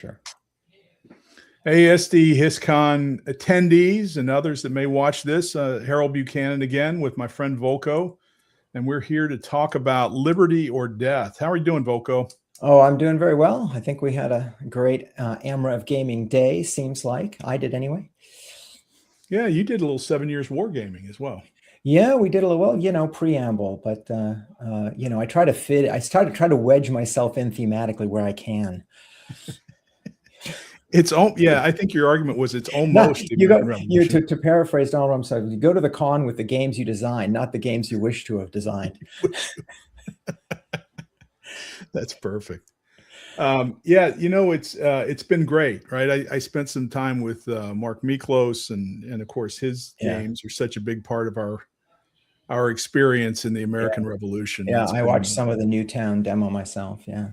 Sure. ASD HISCON attendees and others that may watch this, Harold Buchanan again with my friend Volko, and we're here to talk about liberty or death. How are you doing, Volko? Oh, I'm doing very well. I think we had a great AMREV gaming day, seems like. I did anyway. Yeah, you did a little 7 Years wargaming as well. Yeah, we did a little, well, preamble, but, I try to wedge myself in thematically where I can. I think your argument was it's almost the American Revolution. To paraphrase Donald Rumsfeld, you go to the con with the games you design, not the games you wish to have designed. That's perfect. It's been great, right? I spent some time with Mark Miklos, and of course his games are such a big part of our experience in the American Revolution. Yeah, I watched some of the Newtown demo myself. Yeah,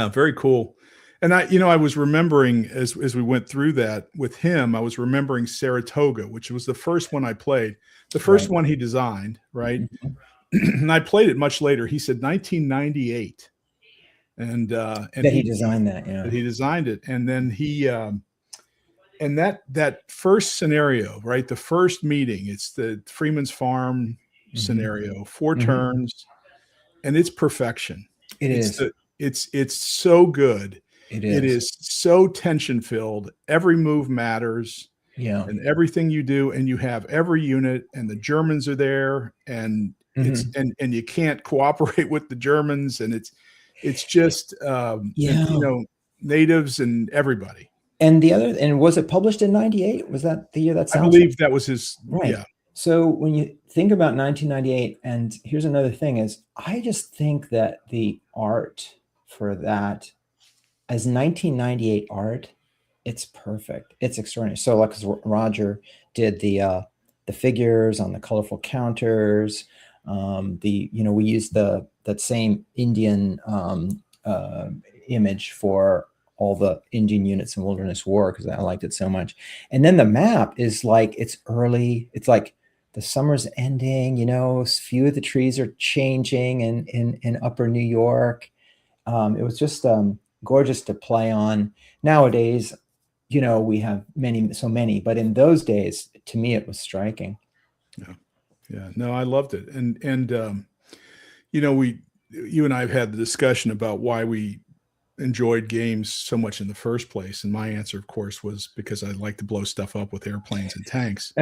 very cool. And I was remembering as we went through that with him, I was remembering Saratoga, which was the first one I played, the first one he designed, right? Mm-hmm. And I played it much later. He said 1998, and he designed that. Yeah, that he designed it, and then he and that first scenario, right? The first meeting, it's the Freeman's Farm scenario, 4 turns, and it's perfection. It's so good. It is so tension filled. Every move matters. Yeah. And everything you do, and you have every unit, and the Germans are there, and and you can't cooperate with the Germans, and it's just natives and everybody. And was it published in 98? Was that the year that sounds? I believe that was his. Right. Yeah. So when you think about 1998, and here's another thing is, I just think that the art for that as 1998 art, it's perfect. It's extraordinary. So like Roger did the figures on the colorful counters, we used that same Indian image for all the Indian units in Wilderness War because I liked it so much. And then the map is like, it's early. It's like the summer's ending, few of the trees are changing in upper New York. It was just gorgeous to play on. Nowadays, we have so many, but in those days, to me, it was striking. Yeah. No, I loved it. And you and I have had the discussion about why we enjoyed games so much in the first place. And my answer, of course, was because I like to blow stuff up with airplanes and tanks.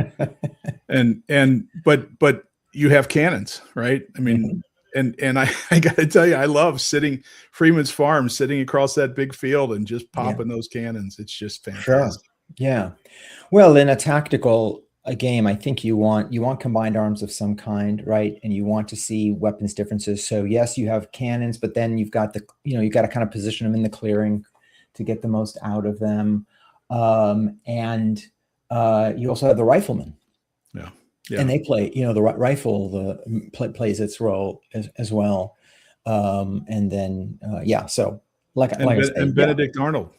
But you have cannons, right? I mean, and I got to tell you, I love Freeman's Farm, sitting across that big field and just popping those cannons. It's just fantastic. Sure. Yeah. Well, in a tactical game, I think you want combined arms of some kind, right? And you want to see weapons differences. So yes, you have cannons, but then you've got you got to kind of position them in the clearing to get the most out of them. And you also have the riflemen. Yeah. And they play, the rifle plays its role as well. And then, so and Benedict Arnold.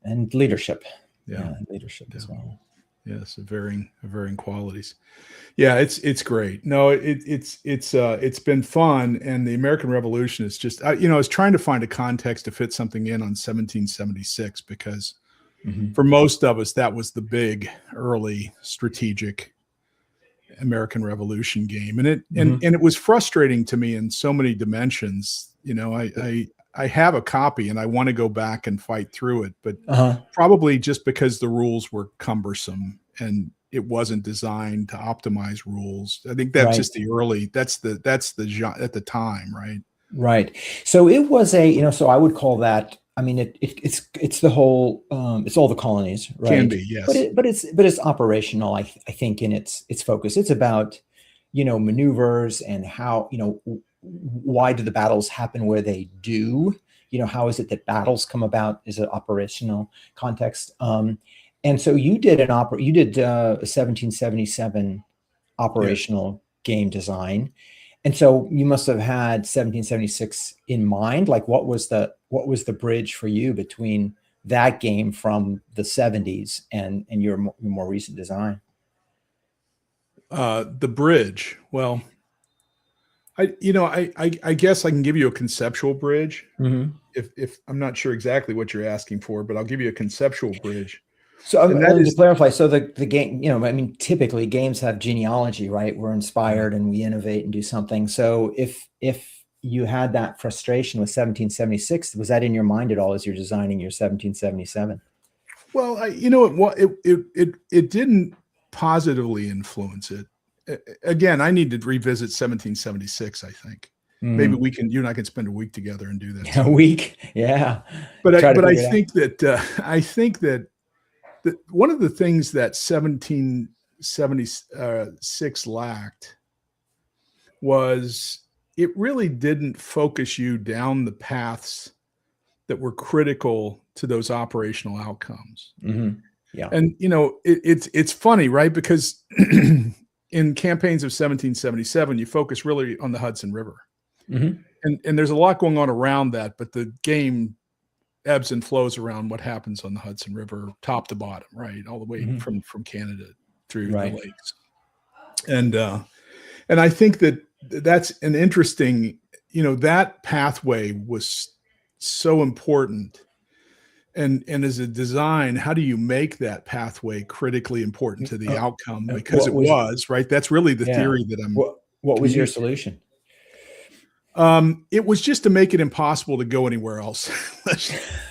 And leadership. Yeah, leadership as well. Yes, varying qualities. Yeah, it's great. No, it's been fun, and the American Revolution is just, I was trying to find a context to fit something in on 1776 because for most of us that was the big early strategic American Revolution game, and it was frustrating to me in so many dimensions. I have a copy and I want to go back and fight through it, but probably just because the rules were cumbersome and it wasn't designed to optimize rules. I think that's just that's the at the time, right? Right. So it was so I would call that, I mean, it's the whole, it's all the colonies, right? Can be, yes. But it's operational, I think, in its focus. It's about, maneuvers and how, why do the battles happen where they do? How is it that battles come about? Is it operational context? And so you did a 1777 operational game design. And so you must have had 1776 in mind. Like what was the bridge for you between that game from the 70s and your more recent design? The bridge. Well, I guess I can give you a conceptual bridge. Mm-hmm. If I'm not sure exactly what you're asking for, but I'll give you a conceptual bridge. So, And that and to is, clarify, so the game, I mean, typically games have genealogy, right? We're yeah. inspired and we innovate and do something. So, if you had that frustration with 1776, was that in your mind at all as you're designing your 1777? Well, it didn't positively influence it. Again, I need to revisit 1776. I think maybe Mm. you and I can spend a week together and do that A sometime. week, yeah. But Try to I figure it out. think that one of the things that 1776 lacked was it really didn't focus you down the paths that were critical to those operational outcomes. Mm-hmm. Yeah. And it's funny, right? Because in campaigns of 1777, you focus really on the Hudson River, Mm-hmm. and there's a lot going on around that, but the game ebbs and flows around what happens on the Hudson River, top to bottom, right, all the way Mm-hmm. from Canada through the Right. lakes. And I think that that's an interesting, that pathway was so important. And as a design, how do you make that pathway critically important to the outcome? Because What it was, was, right. That's really the yeah. theory that I'm What was your communicating. solution? It was just to make it impossible to go anywhere else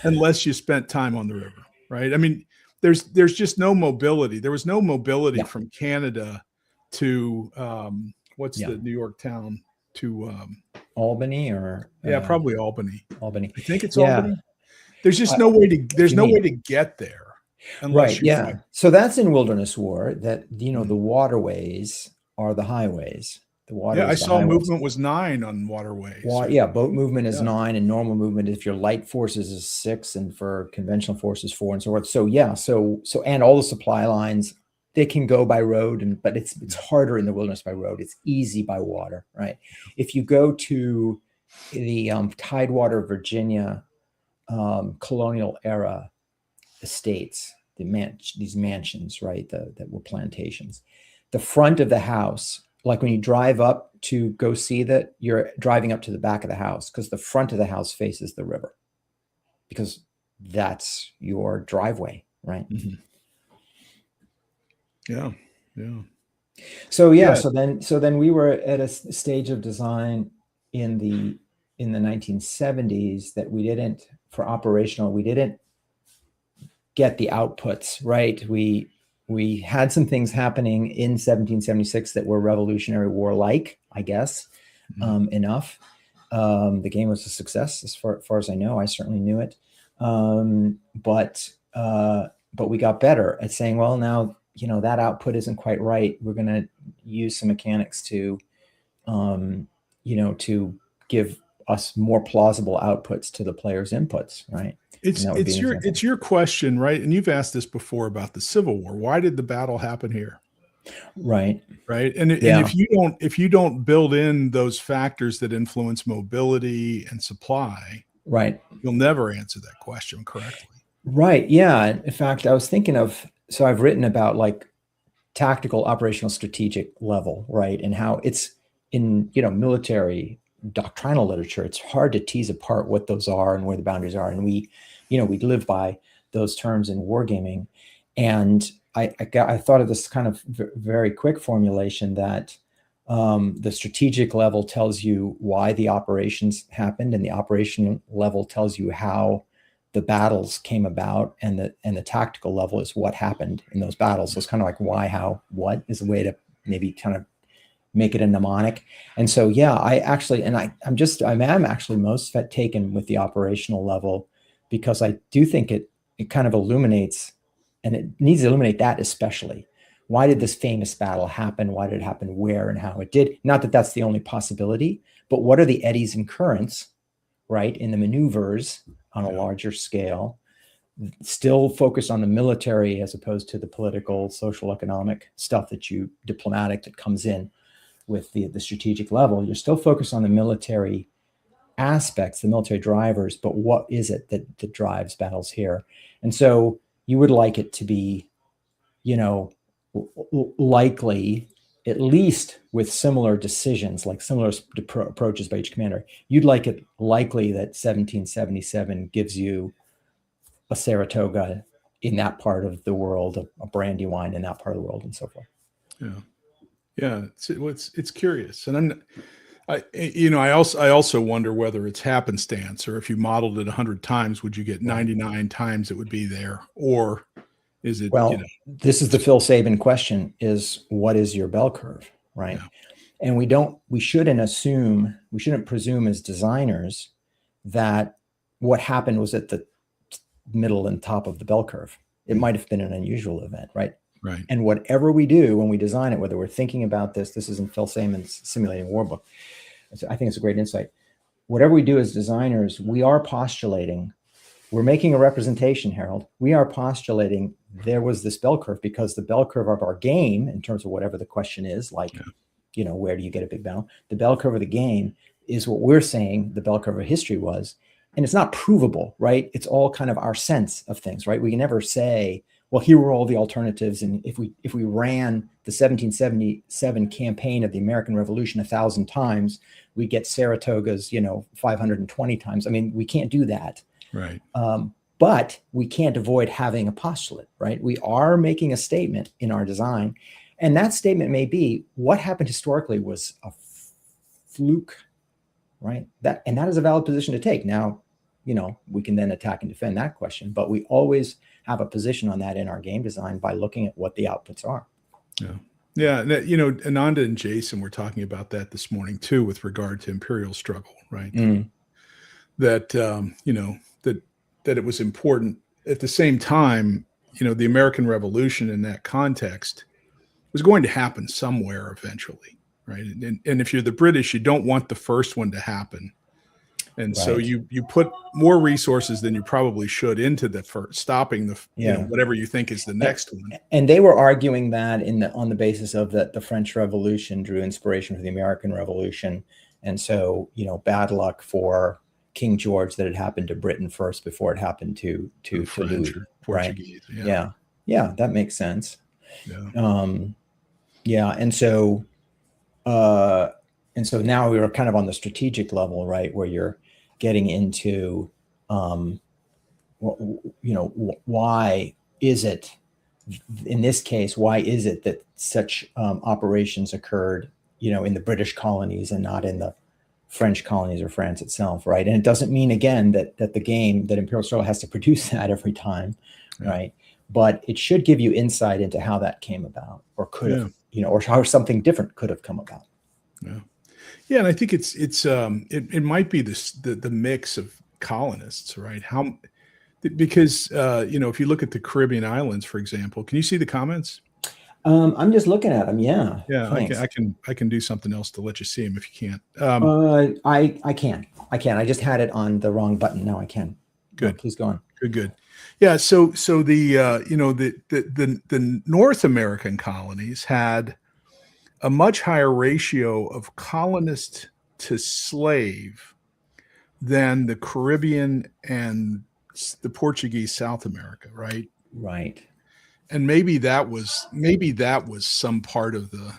unless you spent time on the river, right? I mean, there's just no mobility. There was no mobility Yeah. from Canada to what's Yeah. the New York town to Albany or yeah, probably Albany. Albany. I think it's Yeah. Albany. There's just I, no way to if there's you no way mean, to get there unless right. you Yeah. fight. So that's in Wilderness War that, Mhm. the waterways are the highways. The Yeah, I waterways, the saw highways. movement was 9 on waterways. Yeah, boat movement is Yeah. 9 and normal movement, if your light forces, is 6, and for conventional forces 4 and so forth. So yeah, and all the supply lines, they can go by road, but it's harder in the wilderness by road. It's easy by water, right? If you go to the Tidewater, Virginia, colonial era estates, these mansions, right? That were plantations. The front of the house, like when you drive up to go see that, you're driving up to the back of the house because the front of the house faces the river because that's your driveway, right? Mhm. Yeah. Yeah. So yeah, Yeah. so then we were at a stage of design in the 1970s that we didn't, for operational, we didn't get the outputs right. We had some things happening in 1776 that were Revolutionary War like, I guess, enough. The game was a success as far as I know. I certainly knew it, but we got better at saying, well, now that output isn't quite right. We're going to use some mechanics to to give us more plausible outputs to the player's inputs, right? And that would be an example. It's your question, right? And you've asked this before about the Civil War. Why did the battle happen here? Right. Right. And Yeah. if you don't build in those factors that influence mobility and supply, Right. you'll never answer that question correctly. Right. Yeah. In fact, I was thinking so I've written about like tactical, operational, strategic level, right? And how it's in, military doctrinal literature, it's hard to tease apart what those are and where the boundaries are. And we live by those terms in wargaming. And I thought of this kind of very quick formulation that the strategic level tells you why the operations happened, and the operational level tells you how the battles came about, and the tactical level is what happened in those battles. So it's kind of like why, how, what is a way to maybe kind of make it a mnemonic. And so, yeah, I actually, and I am actually most taken with the operational level, because I do think it kind of illuminates, and it needs to illuminate that especially. Why did this famous battle happen? Why did it happen? Where and how it did? Not that that's the only possibility, but what are the eddies and currents, right, in the maneuvers on a larger scale, still focused on the military as opposed to the political, social, economic stuff diplomatic that comes in with the strategic level. You're still focused on the military aspects, the military drivers, but what is it that drives battles here? And so you would like it to be, likely at least with similar decisions, like similar approaches by each commander, you'd like it likely that 1777 gives you a Saratoga in that part of the world, a Brandywine in that part of the world, and so forth. Yeah, yeah, it's curious, and I also wonder whether it's happenstance, or if you modeled it 100 times, would you get 99 times it would be there, or is it? Well, this is the Phil Sabin question: is what is your bell curve, right? Yeah. And we shouldn't presume as designers that what happened was at the middle and top of the bell curve. It might have been an unusual event, right? Right. And whatever we do when we design it, whether we're thinking about this is in Phil Samon's Simulating War book. I think it's a great insight. Whatever we do as designers, we are postulating, we're making a representation, Harold. We are postulating there was this bell curve because the bell curve of our game, in terms of whatever the question is, like, where do you get a big battle? The bell curve of the game is what we're saying the bell curve of history was. And it's not provable, right? It's all kind of our sense of things, right? We can never say, well, here were all the alternatives. And if we ran the 1777 campaign of the American Revolution 1,000 times, we get Saratoga's, 520 times. I mean, we can't do that. Right. But we can't avoid having a postulate, right? We are making a statement in our design. And that statement may be what happened historically was a fluke, right? That is a valid position to take. Now, we can then attack and defend that question, but we always have a position on that in our game design by looking at what the outputs are. Yeah. Yeah. Ananda and Jason were talking about that this morning too, with regard to imperial struggle, right? That, that it was important at the same time, the American Revolution in that context was going to happen somewhere eventually. Right. And if you're the British, you don't want the first one to happen. And so you put more resources than you probably should into the stopping the, whatever you think is the next one. And they were arguing that on the basis of that the French Revolution drew inspiration for the American Revolution. And so, bad luck for King George that it happened to Britain first before it happened to Louis, Portuguese. Right? Yeah, that makes sense. Yeah. And so now we are kind of on the strategic level, right, where you're getting into, why is it, in this case, why is it that such operations occurred, in the British colonies and not in the French colonies or France itself, right? And it doesn't mean, again, that Imperial Struggle has to produce that every time, right? But it should give you insight into how that came about, or could have, or how something different could have come about. Yeah. Yeah, and I think it might be the mix of colonists, right? Because if you look at the Caribbean islands, for example, can you see the comments? I'm just looking at them. Yeah. Yeah, I can do something else to let you see them if you can't. I can. I just had it on the wrong button. Now I can. Good. No, please go on. Good. Yeah. So the North American colonies had a much higher ratio of colonist to slave than the Caribbean and the Portuguese South America, right? Right. And maybe that was some part of the,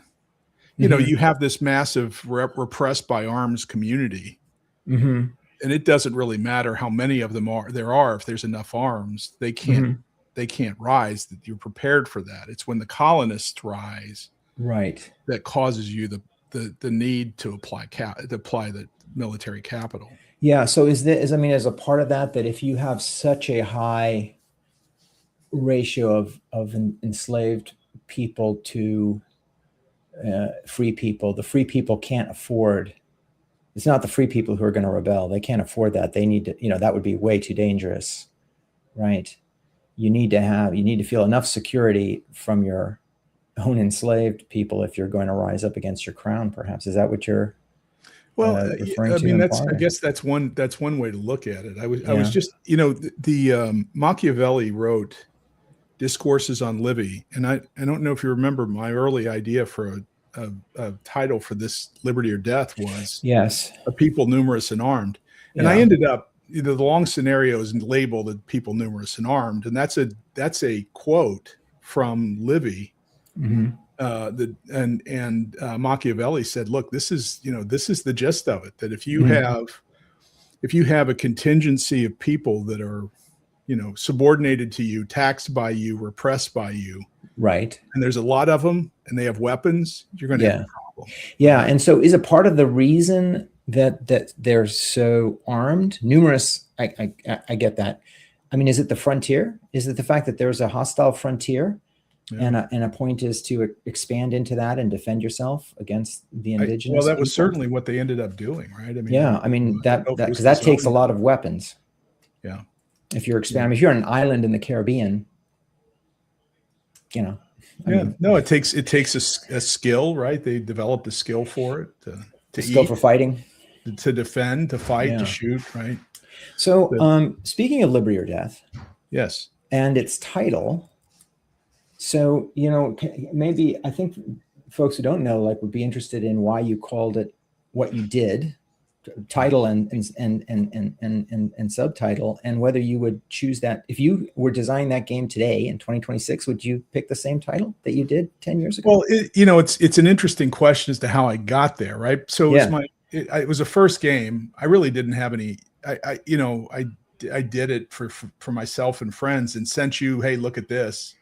you have this massive repressed by arms community, and it doesn't really matter how many of them there are. If there's enough arms, they can't rise. That you're prepared for that. It's when the colonists rise, right, that causes you the need to apply the military capital. Yeah. So as a part of that if you have such a high ratio of enslaved people to free people, the free people can't afford. It's not the free people who are going to rebel. They can't afford that. They need to, that would be way too dangerous, right? You need to feel enough security from your own enslaved people if you're going to rise up against your crown, perhaps. Is that what you're referring to? I guess that's one way to look at it. I was just, the Machiavelli wrote Discourses on Livy, and I don't know if you remember my early idea for a title for this, Liberty or Death, was A People Numerous and Armed. And I ended up, the long scenario is labeled A People Numerous and Armed, and that's a quote from Livy Machiavelli said, look, this is the gist of it, that if you Mhm. have a contingency of people that are, subordinated to you, taxed by you, repressed by you, Right. and there's a lot of them and they have weapons, you're going to have Yeah. a problem. Yeah. Right? And so is a part of the reason that they're so armed, numerous, I get that. I mean, is it the frontier? Is it the fact that there's a hostile frontier, Yeah. and a point is to expand into that and defend yourself against the Well, indigenous that was people? certainly what they ended up doing, right? I mean, Yeah. I mean, I don't know if it was because that takes a designed. lot of weapons. Yeah. If you're Yeah. expanding, if you're on an island in the Caribbean, I Yeah. mean, No, it takes a skill, right? They developed a skill for it to skill eat, for fighting. to defend, to fight, to Yeah. shoot, right? So, speaking of Liberty or Death Yes. and its title, so maybe I think folks who don't know would be interested in why you called it what you did, title and subtitle, and whether you would choose that if you were designing that game today in 2026. Would you pick the same title that you did 10 years ago? Well, it's an interesting question as to how I got there, right? So it was a first game. I really didn't have any. I did it for myself and friends and sent you, hey, look at this,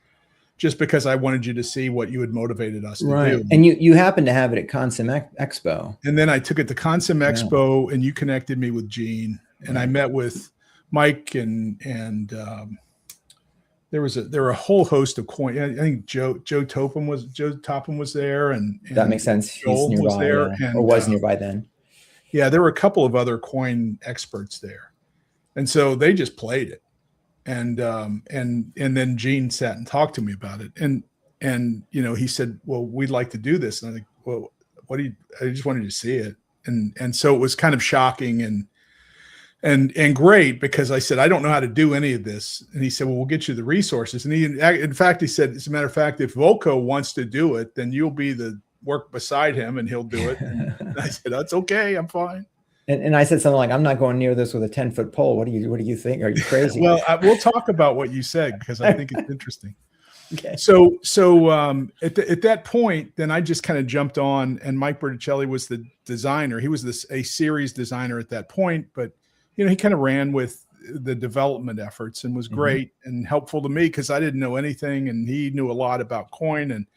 just because I wanted you to see what you had motivated us to do. And you happen to have it at Consim Expo. And then I took it to Consim Expo, and you connected me with Gene, and I met with Mike, and there were a whole host of coin. I think Joe Topham was there, and that makes sense. Joel He's nearby, was there, or was nearby then. Yeah, there were a couple of other coin experts there, and so they just played it, and then Gene sat and talked to me about it, and he said, well, we'd like to do this, and I think, well, I just wanted to see it, and so it was kind of shocking and great, because I said, I don't know how to do any of this. And he said, well, we'll get you the resources. And in fact, he said, as a matter of fact, if Volko wants to do it, then you'll be the work beside him and he'll do it. And I said, that's okay. I'm fine. And I said something like, I'm not going near this with a 10-foot pole. What do you think? Are you crazy? Well, we'll talk about what you said, because I think it's interesting. Okay. So at that point, then I just kind of jumped on, and Mike Berticelli was the designer. He was a series designer at that point, but he kind of ran with the development efforts and was great and helpful to me, because I didn't know anything, and he knew a lot about coin, and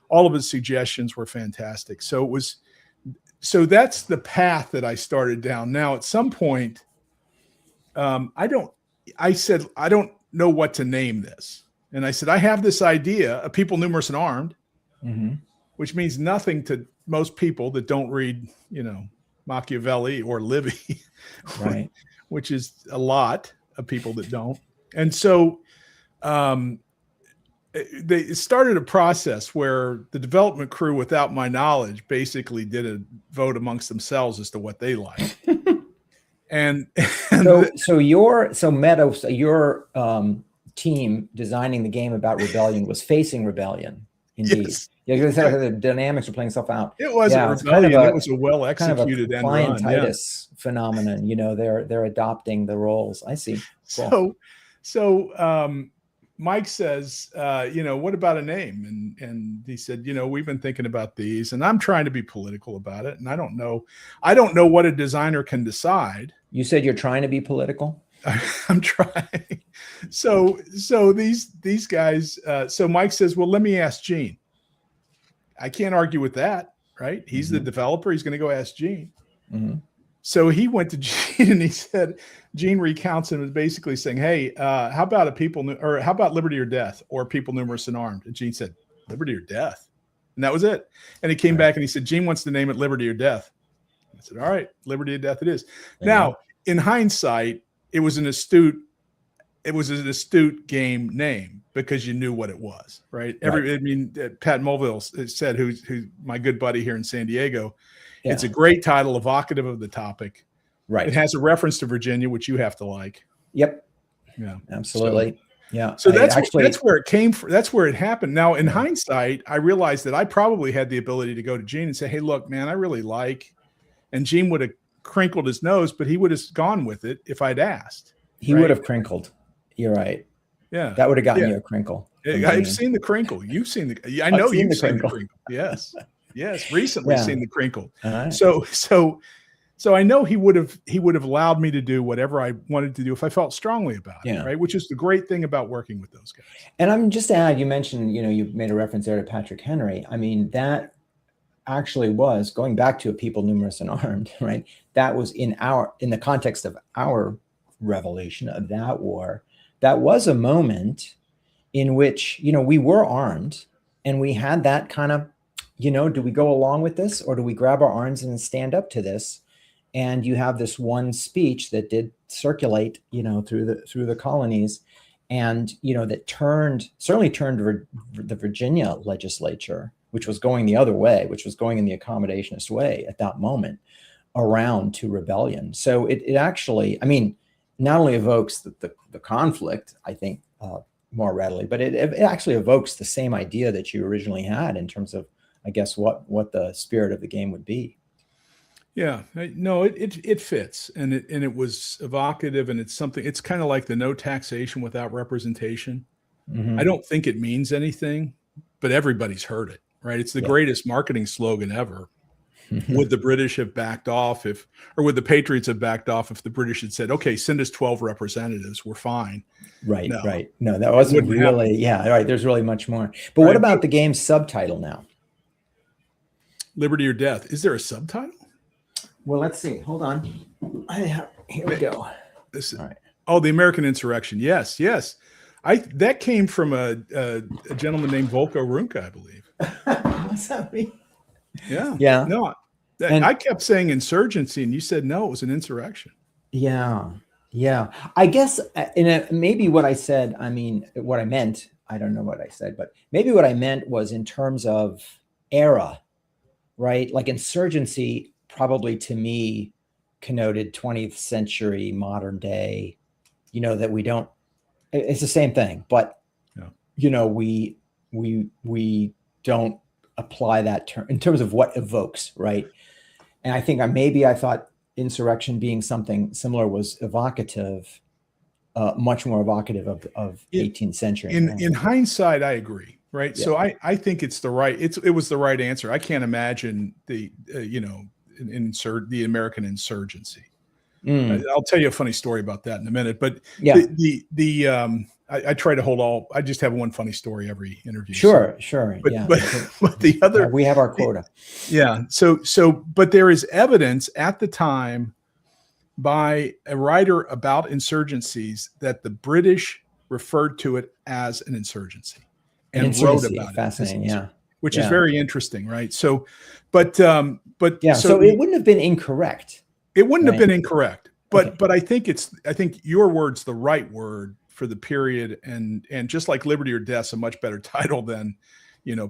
all of his suggestions were fantastic. So that's the path that I started down. Now, at some point, I said, I don't know what to name this. And I said, I have this idea of people numerous and armed, which means nothing to most people that don't read, Machiavelli or Livy, right? Which is a lot of people that don't. And so they started a process where the development crew, without my knowledge, basically did a vote amongst themselves as to what they liked. So your team designing the game about rebellion was facing rebellion. Indeed. Yes. Yeah, the dynamics are playing itself out. It wasn't rebellion. It was a well-executed kind of a clientitis phenomenon. They're adopting the roles. I see. Cool. So Mike says, what about a name? And he said, we've been thinking about these, and I'm trying to be political about it. And I don't know what a designer can decide. You said you're trying to be political? I'm trying. So these guys, so Mike says, well, let me ask Gene. I can't argue with that, right? He's the developer. He's going to go ask Gene. So he went to Gene, and he said, Gene recounts and was basically saying, hey, how about Liberty or Death, or People Numerous and Armed? And Gene said, Liberty or Death. And that was it. And he came back and he said, Gene wants to name it Liberty or Death. I said, all right, Liberty or Death it is. Now, in hindsight, it was an astute game name, because you knew what it was, right? Pat Mulville said, who's my good buddy here in San Diego, it's a great title, evocative of the topic. Right. It has a reference to Virginia, which you have to like. Yep. Yeah. Absolutely. So that's where it came from. That's where it happened. Now, in hindsight, I realized that I probably had the ability to go to Gene and say, hey, look, man, I really like, and Gene would have crinkled his nose, but he would have gone with it if I'd asked. He would have crinkled. You're right. Yeah. That would have gotten you a crinkle. I've seen the crinkle. You've seen the. I I've know seen you've the seen the crinkle. crinkle. Yes, yes. Recently seen the crinkle. All right. So I know he would have allowed me to do whatever I wanted to do if I felt strongly about it, right? Which is the great thing about working with those guys. And I'm just to add, you mentioned, you made a reference there to Patrick Henry. I mean, that actually was going back to a people numerous and armed, right? That was in the context of our revelation of that war. That was a moment in which, we were armed and we had that kind of, do we go along with this or do we grab our arms and stand up to this? And you have this one speech that did circulate, through the colonies, and that certainly turned the Virginia legislature, which was going the other way, which was going in the accommodationist way at that moment, around to rebellion. So it actually, I mean, not only evokes the conflict, I think, more readily, but it actually evokes the same idea that you originally had in terms of, I guess, what the spirit of the game would be. Yeah, no, it fits, and it was evocative, and it's kind of like the no taxation without representation. Mm-hmm. I don't think it means anything, but everybody's heard it, right? It's the greatest marketing slogan ever. Would the British have backed off or would the Patriots have backed off if the British had said, okay, send us 12 representatives, we're fine. Right, right. No, that wasn't really, right. There's really much more. But what about the game's subtitle now? Liberty or Death. Is there a subtitle? Well, let's see. Hold on. Here we go. All right. Oh, the American Insurrection. Yes, yes. That came from a gentleman named Volko Runka, I believe. What's that mean? Yeah. Yeah. No, I kept saying insurgency, and you said no, it was an insurrection. Yeah. Yeah. I guess maybe what I said, I mean, what I meant, I don't know what I said, but maybe what I meant was in terms of era, right? Like insurgency probably to me connoted 20th century, modern day, that we don't, it's the same thing, but, we don't apply that term in terms of what evokes, right? And I think I thought insurrection being something similar was evocative, much more evocative of 18th century. In hindsight, I agree, right? Yeah. So I think it was the right answer. I can't imagine the the American insurgency. I'll tell you a funny story about that in a minute, but I try to I just have one funny story every interview. Sure. But the other, we have our quota. But there is evidence at the time by a writer about insurgencies that the British referred to it as an insurgency and wrote about it. Fascinating, which is very interesting, right? So it wouldn't have been incorrect. It wouldn't have been incorrect, but I think your word's the right word for the period, and just like Liberty or Death's a much better title than,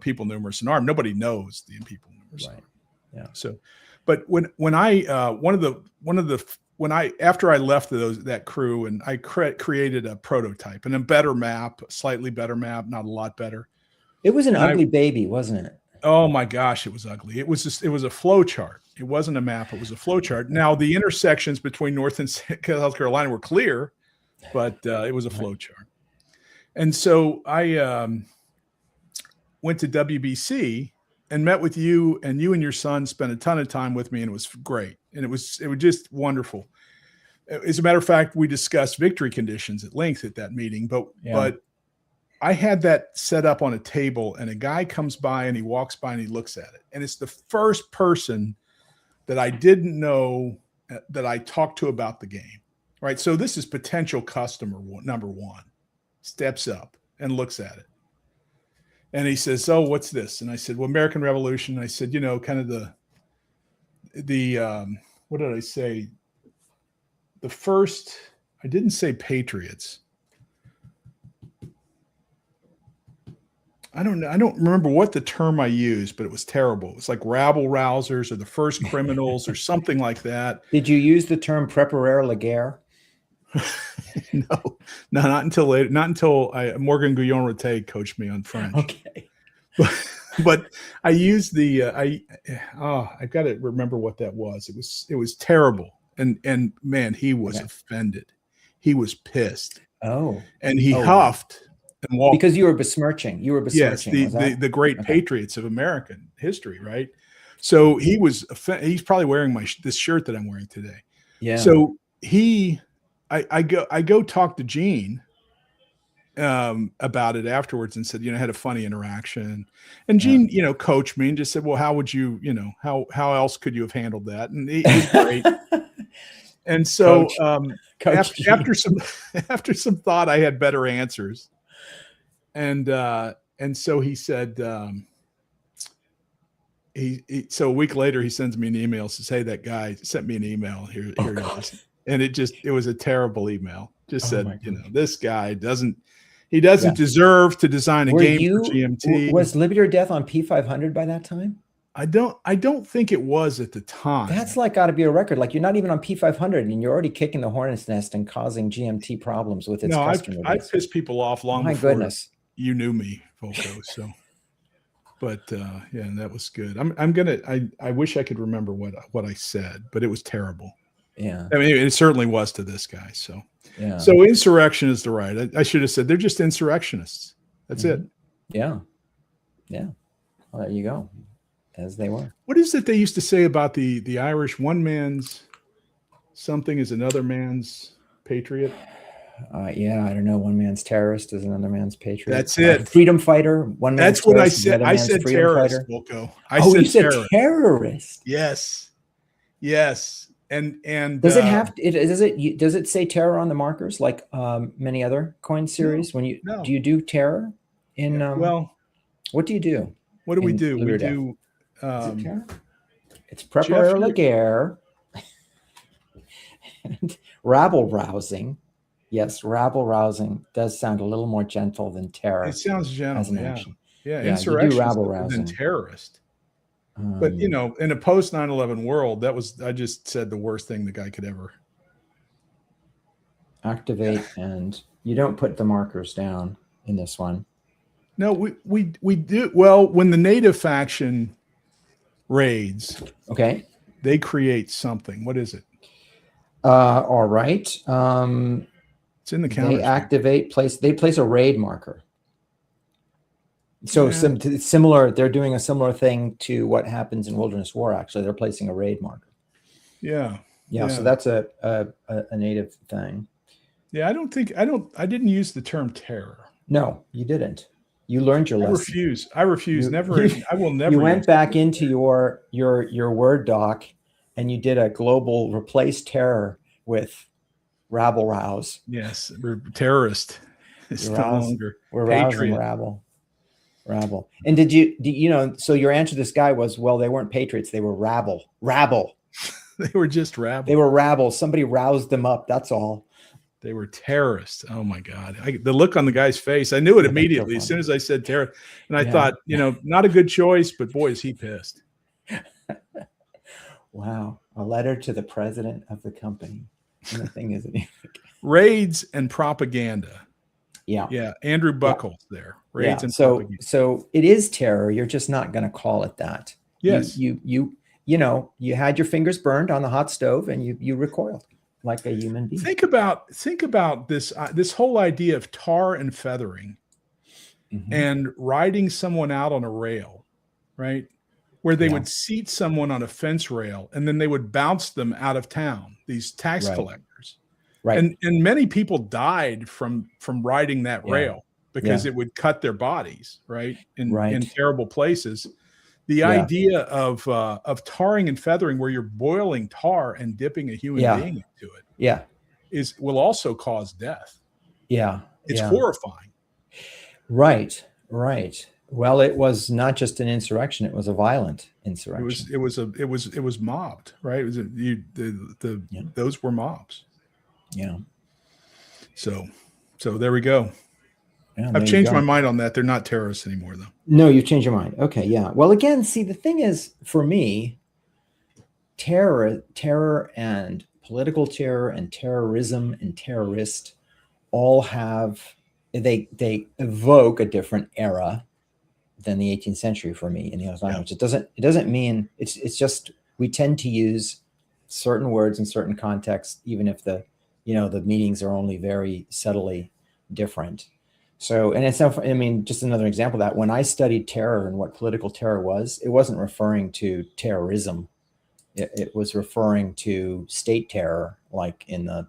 People Numerous and Armed. Nobody knows the People Numerous and Armed. Yeah. So, but when after I left that crew and I created a prototype and a better map, a slightly better map, not a lot better. It was an ugly baby, wasn't it? Oh my gosh, it was ugly. It was a flow chart. It wasn't a map. It was a flow chart. Now the intersections between North and South Carolina were clear, but it was a flow chart. And so I went to WBC and met with you, and you and your son spent a ton of time with me, and it was great. And it was just wonderful. As a matter of fact, we discussed victory conditions at length at that meeting, but I had that set up on a table, and a guy comes by and he walks by and he looks at it. And it's the first person that I didn't know that I talked to about the game, right? So this is potential customer number one, steps up and looks at it. And he says, "Oh, what's this?" And I said, "Well, American Revolution." And I said, kind of the what did I say? The first, I didn't say Patriots. I don't remember what the term I used, but it was terrible. It was like rabble rousers or the first criminals or something like that. Did you use the term préparer la guerre? No, not until later. Not until Morgan Guillaume-Rotet coached me on French. Okay. But I used the I've got to remember what that was. It was terrible. And man, he was offended. He was pissed. Oh. And he huffed and walk. Because you were besmirching. You were Yes, besmirching. Was that? the great Okay. patriots of American history, right? So he's probably wearing this shirt that I'm wearing today. Yeah. So I go talk to Gene about it afterwards and said, I had a funny interaction. And Gene, coached me and just said, well, how would you, how else could you have handled that? And it was great. And so Coach after some thought, I had better answers. And so he said, so a week later, he sends me an email, says, hey, that guy sent me an email here. It is. And it was a terrible email. Just said, this guy doesn't deserve to design a game for GMT. Was Liberty or Death on P500 by that time? I don't think it was at the time. That's got to be a record. Like, you're not even on P500 and you're already kicking the hornet's nest and causing GMT problems with its customer base. I pissed people off long before you knew me, Volko. So, but yeah, that was good. I wish I could remember what I said, but it was terrible. Yeah. I mean, it certainly was to this guy. So, yeah. So insurrection is the right. I should have said they're just insurrectionists. That's it. Yeah. Yeah. Well, there you go. As they were. What is it they used to say about the Irish? One man's something is another man's patriot. Yeah, I don't know. One man's terrorist is another man's patriot. That's it. Freedom fighter. One man's. That's what I said. I said terrorist. Volko. You said terrorist. Yes. Yes. And does it have? Does it say terror on the markers like many other coin series? Do you do terror in? What do you do? What do we do? We do. It's prepare la guerre. And rabble rousing. Yes, rabble rousing does sound a little more gentle than terror. It sounds gentle as an action. Yeah, insurrection. You do rabble rousing than terrorist. But in a post 9/11 world, I just said the worst thing the guy could ever activate, and you don't put the markers down in this one. No, we do. Well, when the native faction raids, okay, they create something. What is it? All right. It's in the counter. They activate They place a raid marker. So similar. They're doing a similar thing to what happens in Wilderness War. Actually, they're placing a raid marker. Yeah. So that's a native thing. Yeah, I didn't use the term terror. No, you didn't. You learned your lesson. I refuse. I will never. You went back into your Word doc, and you did a global replace terror with rabble rouse. Yes, we're terrorist. It's no longer. We're rousing rabble. And did you so your answer to this guy was, well, they weren't patriots, they were rabble. They were just rabble. They were rabble. Somebody roused them up. That's all. They were terrorists. Oh my God. The look on the guy's face, I knew it immediately as soon as I said terror. And I thought, not a good choice, but boy, is he pissed. Wow. A letter to the president of the company. And the thing is, raids and propaganda. Yeah. Yeah. Andrew Buckles there. Raids and propaganda. So it is terror. You're just not going to call it that. Yes. You had your fingers burned on the hot stove and you recoiled like a human being. Think about this whole idea of tar and feathering and riding someone out on a rail, right? Where they would seat someone on a fence rail and then they would bounce them out of town, these tax collectors. Right. And many people died from riding that rail because it would cut their bodies, right? In terrible places. The idea of tarring and feathering, where you're boiling tar and dipping a human being into it, will also cause death. Yeah, it's horrifying. Right. Well, it was not just an insurrection; it was a violent insurrection. It was mobbed, right? It was those were mobs. Yeah. So there we go. Yeah, I've changed my mind on that. They're not terrorists anymore, though. No, you've changed your mind. Okay, yeah. Well, again, see, the thing is, for me, terror and political terror and terrorism and terrorist all they evoke a different era than the 18th century for me in the English language. It doesn't mean it's just we tend to use certain words in certain contexts, even if the meanings are only very subtly different. So, and it's not, I mean, just another example of that when I studied terror and what political terror was, it wasn't referring to terrorism. It was referring to state terror, like in the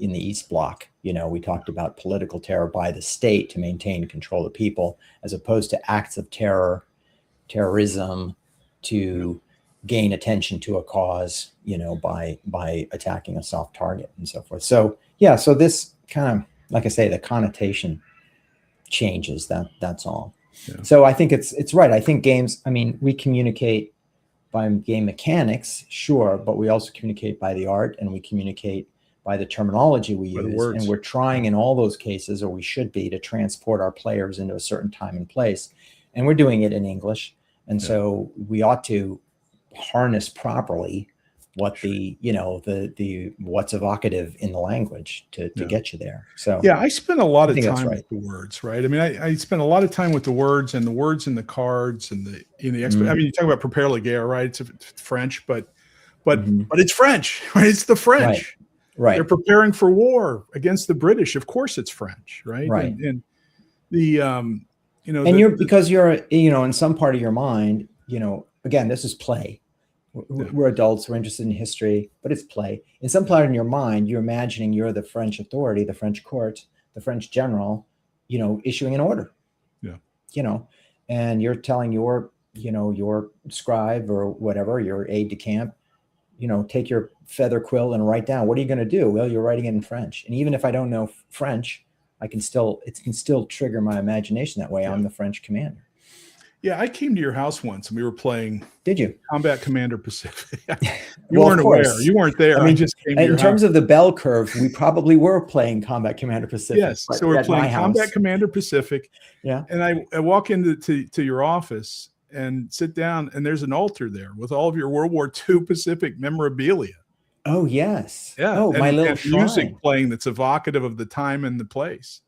East Bloc. You know, we talked about political terror by the state to maintain control of people, as opposed to acts of terrorism to gain attention to a cause, you know, by attacking a soft target and so forth. So yeah, so this kind of, like I say, the connotation changes. That's all. Yeah. So I think it's right. I think games, I mean, we communicate by game mechanics, sure, but we also communicate by the art, and we communicate by the terminology we use. And we're trying in all those cases, or we should be, to transport our players into a certain time and place. And we're doing it in English. And so we ought to harness properly what the, you know, the what's evocative in the language to get you there. So yeah, I spent a lot of time with the words, right? I mean, I spent a lot of time with the words and the words in the cards and the I mean, you talk about prepare la guerre, right? It's French, but it's French, right? It's the French. Right. They're preparing for war against the British. Of course it's French, right? Right. And the you know, and because you're, you know, in some part of your mind, you know, again, this is play. We're adults, we're interested in history, but it's play. In some part in your mind, you're imagining you're the French authority, the French court, the French general, you know, issuing an order. Yeah. You know, and you're telling your, you know, your scribe or whatever, your aide de camp, you know, take your feather quill and write down. What are you going to do? Well, you're writing it in French. And even if I don't know French, it can still trigger my imagination that way. Yeah. I'm the French commander. Yeah, I came to your house once and we were playing. Did you? Combat Commander Pacific. You weren't aware. You weren't there. I mean, just came to your terms house. Of the bell curve, we probably were playing Combat Commander Pacific. Yes, so we're playing Combat Commander Pacific. Yeah. And I walk into to your office and sit down, and there's an altar there with all of your World War II Pacific memorabilia. Oh, yes. Yeah. Oh, my little shrine. Music playing that's evocative of the time and the place.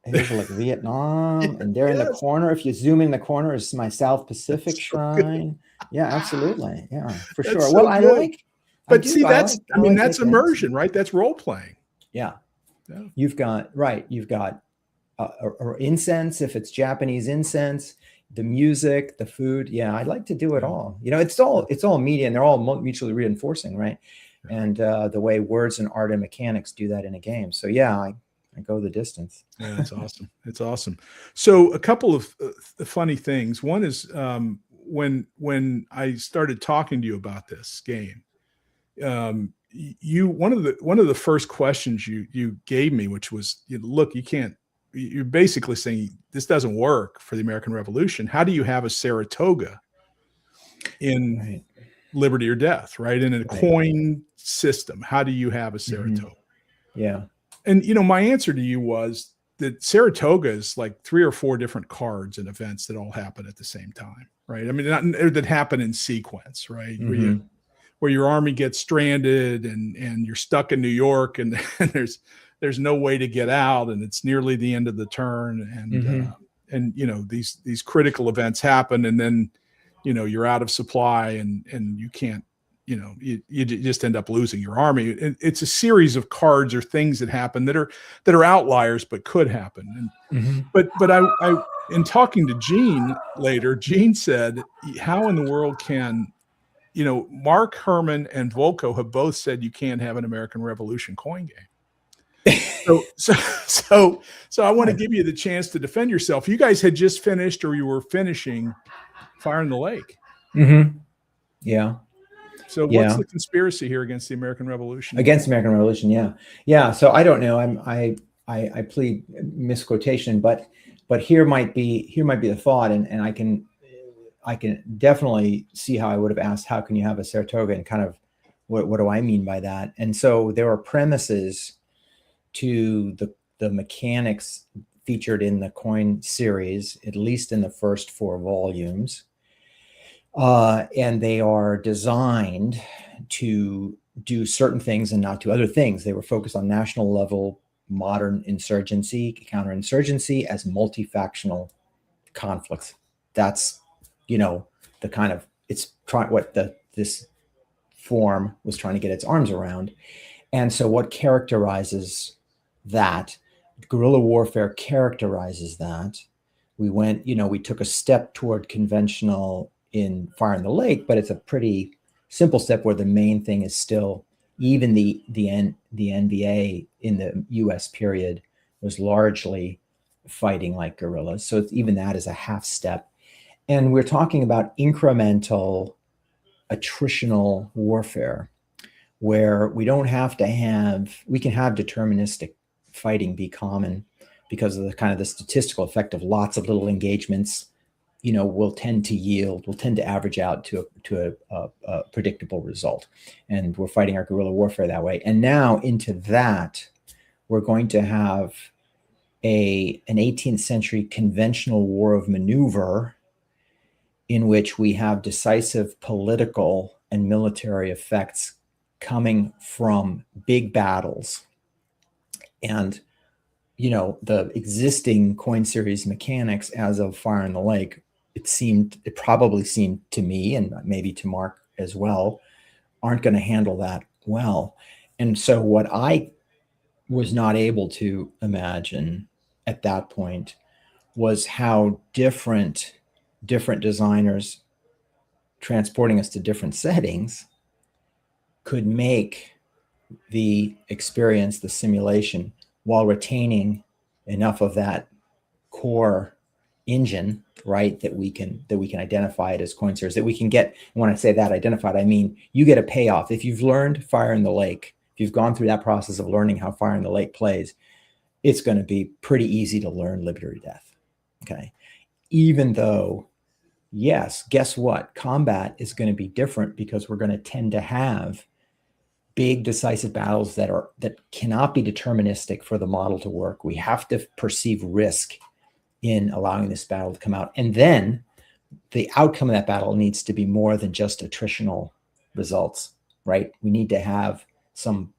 There's like Vietnam, and there in the corner, if you zoom in the corner, is my South Pacific shrine. Yeah, absolutely. Yeah, for sure. So well, good. I mean, that's immersion, right? That's role playing. Yeah. You've got incense, if it's Japanese incense, the music, the food. Yeah, I like to do it all. You know, it's all media, and they're all mutually reinforcing, right? And the way words and art and mechanics do that in a game. So yeah, I go the distance. Yeah, it's awesome. It's awesome. So a couple of funny things. One is when I started talking to you about this game, one of the first questions you gave me, which was, look, you're basically saying this doesn't work for the American Revolution. How do you have a Saratoga in Liberty or Death, right? In a coin system, how do you have a Saratoga? Yeah. And, my answer to you was that Saratoga is like 3 or 4 different cards and events that all happen at the same time, right? I mean, that happen in sequence, right? Where your army gets stranded and you're stuck in New York and there's no way to get out, and it's nearly the end of the turn, and these critical events happen, and then you're out of supply and you can't. You just end up losing your army. It's a series of cards or things that happen that are outliers, but could happen. And but I in talking to Gene later, Gene said, "How in the world can Mark Herman and Volko have both said you can't have an American Revolution coin game." So I want to give you the chance to defend yourself. You guys had just finished, or you were finishing, Fire in the Lake. Yeah. So what's the conspiracy here against the American Revolution? Against the American Revolution, yeah. So I don't know. I plead misquotation, but here might be the thought, and I can definitely see how I would have asked, how can you have a Saratoga, and kind of what do I mean by that? And so there are premises to the mechanics featured in the coin series, at least in the first 4 volumes. And they are designed to do certain things and not do other things. They were focused on national level modern insurgency, counterinsurgency as multifactional conflicts. That's, the kind of, this form was trying to get its arms around. And so what characterizes that guerrilla warfare characterizes that. We took a step toward conventional in Fire in the Lake, but it's a pretty simple step where the main thing is still, even the NVA in the US period was largely fighting like guerrillas. So even that is a half step. And we're talking about incremental attritional warfare where we don't have to have, we can have deterministic fighting be common because of the kind of the statistical effect of lots of little engagements, will tend to average out to a predictable result. And we're fighting our guerrilla warfare that way. And now into that, we're going to have an 18th century conventional war of maneuver in which we have decisive political and military effects coming from big battles. And the existing coin series mechanics as of Fire in the Lake, it probably seemed to me, and maybe to Mark as well, aren't going to handle that well. And so what I was not able to imagine at that point was how different designers transporting us to different settings could make the experience, the simulation, while retaining enough of that core engine, right, that we can identify it as coin series, that we can get. And when I say that identified, I mean you get a payoff if you've learned Fire in the Lake. If you've gone through that process of learning how Fire in the Lake plays, it's going to be pretty easy to learn Liberty or Death. Okay, even though, yes, guess what? Combat is going to be different because we're going to tend to have big decisive battles that cannot be deterministic for the model to work. We have to perceive risk in allowing this battle to come out. And then the outcome of that battle needs to be more than just attritional results, right? We need to have some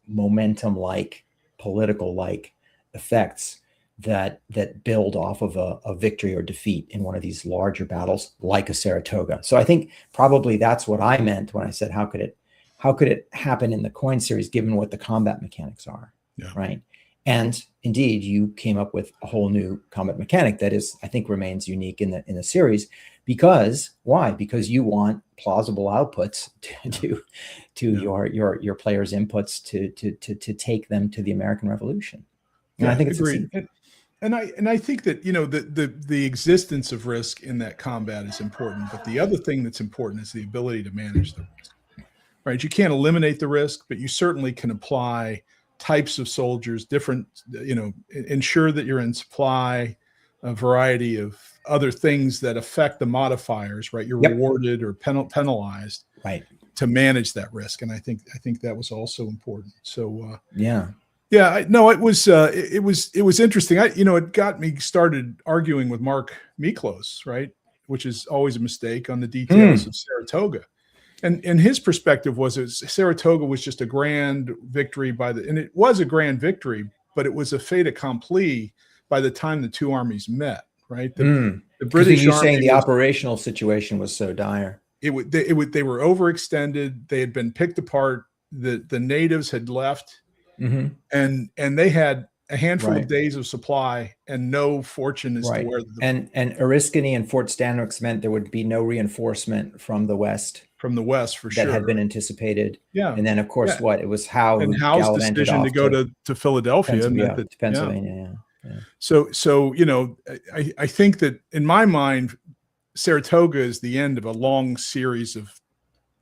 momentum-like, political-like effects that build off of a victory or defeat in one of these larger battles, like a Saratoga. So I think probably that's what I meant when I said, how could it happen in the coin series given what the combat mechanics are, right? And indeed, you came up with a whole new combat mechanic that is, I think, remains unique in the series. Because why? Because you want plausible outputs to your players' inputs to take them to the American Revolution. And I think it's agreed. And I think that the existence of risk in that combat is important, but the other thing that's important is the ability to manage the risk. Right? You can't eliminate the risk, but you certainly can apply types of soldiers, different, ensure that you're in supply, a variety of other things that affect the modifiers, right? You're rewarded or penalized, right, to manage that risk. And I think that was also important. So it was interesting. It got me started arguing with Mark Miklos, right? Which is always a mistake on the details of Saratoga. And his perspective was Saratoga was just a grand victory and it was a grand victory, but it was a fait accompli by the time the two armies met, right? The British Army saying the operational situation was so dire. They were overextended. They had been picked apart. The natives had left, and they had a handful of days of supply and no fortune as to where and Oriskany and Fort Stanwix meant there would be no reinforcement from the west. From the west, for sure, that had been anticipated. Yeah, and then of course, it was Howe and Howe's decision to go to Philadelphia, to Pennsylvania. So I think that in my mind, Saratoga is the end of a long series of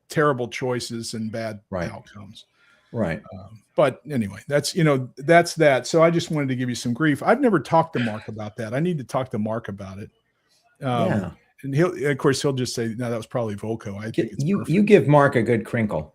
terrible choices and bad outcomes. Right. But anyway, that's that. So I just wanted to give you some grief. I've never talked to Mark about that. I need to talk to Mark about it. And he'll just say, no, that was probably Volko. I think it's you give Mark a good crinkle.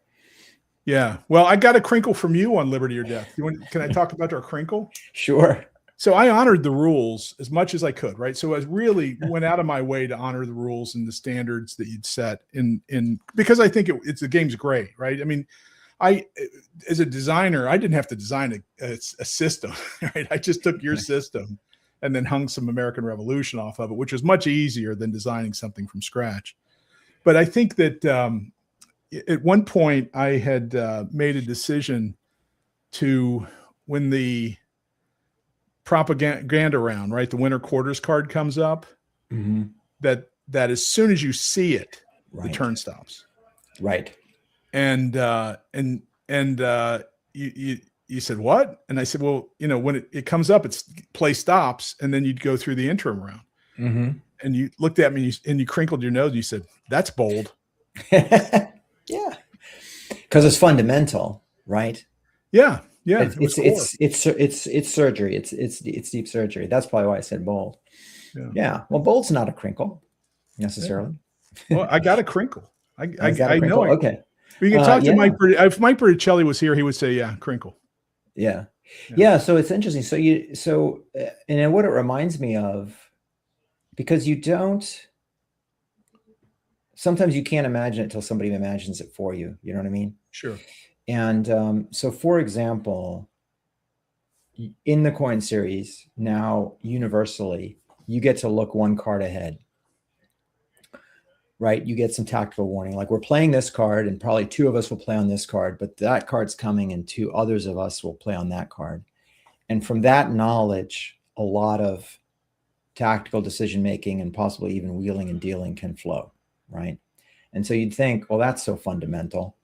Yeah. Well, I got a crinkle from you on Liberty or Death. Can I talk about our crinkle? Sure. So I honored the rules as much as I could, right? So I really went out of my way to honor the rules and the standards that you'd set in because I think the game's great, right? I mean, as a designer, I didn't have to design a system, right? I just took your system and then hung some American Revolution off of it, which was much easier than designing something from scratch. But I think that at one point I had made a decision to, when the propaganda round, right? The winter quarters card comes up. Mm-hmm. That as soon as you see it, the Right. turn stops. Right. And you said what? And I said, well, when it comes up, it's play stops, and then you'd go through the interim round. Mm-hmm. And you looked at me and you crinkled your nose. And you said, "That's bold." Yeah, because it's fundamental, right? Yeah, It's it was core. it's surgery. It's deep surgery. That's probably why I said bold. Yeah. Well, bold's not a crinkle necessarily. Yeah. Well, I got a crinkle. Is that a I crinkle? know it. Okay. We can talk to Yeah. Mike. If Mike Berticelli was here, he would say, "Yeah, crinkle." Yeah. Yeah. So it's interesting. And then what it reminds me of, because sometimes you can't imagine it until somebody imagines it for you. You know what I mean? Sure. And so, for example, in the coin series, now universally, you get to look one card ahead, right? You get some tactical warning. Like, we're playing this card, and probably two of us will play on this card, but that card's coming, and two others of us will play on that card. And from that knowledge, a lot of tactical decision making and possibly even wheeling and dealing can flow, right? And so you'd think, well, that's so fundamental,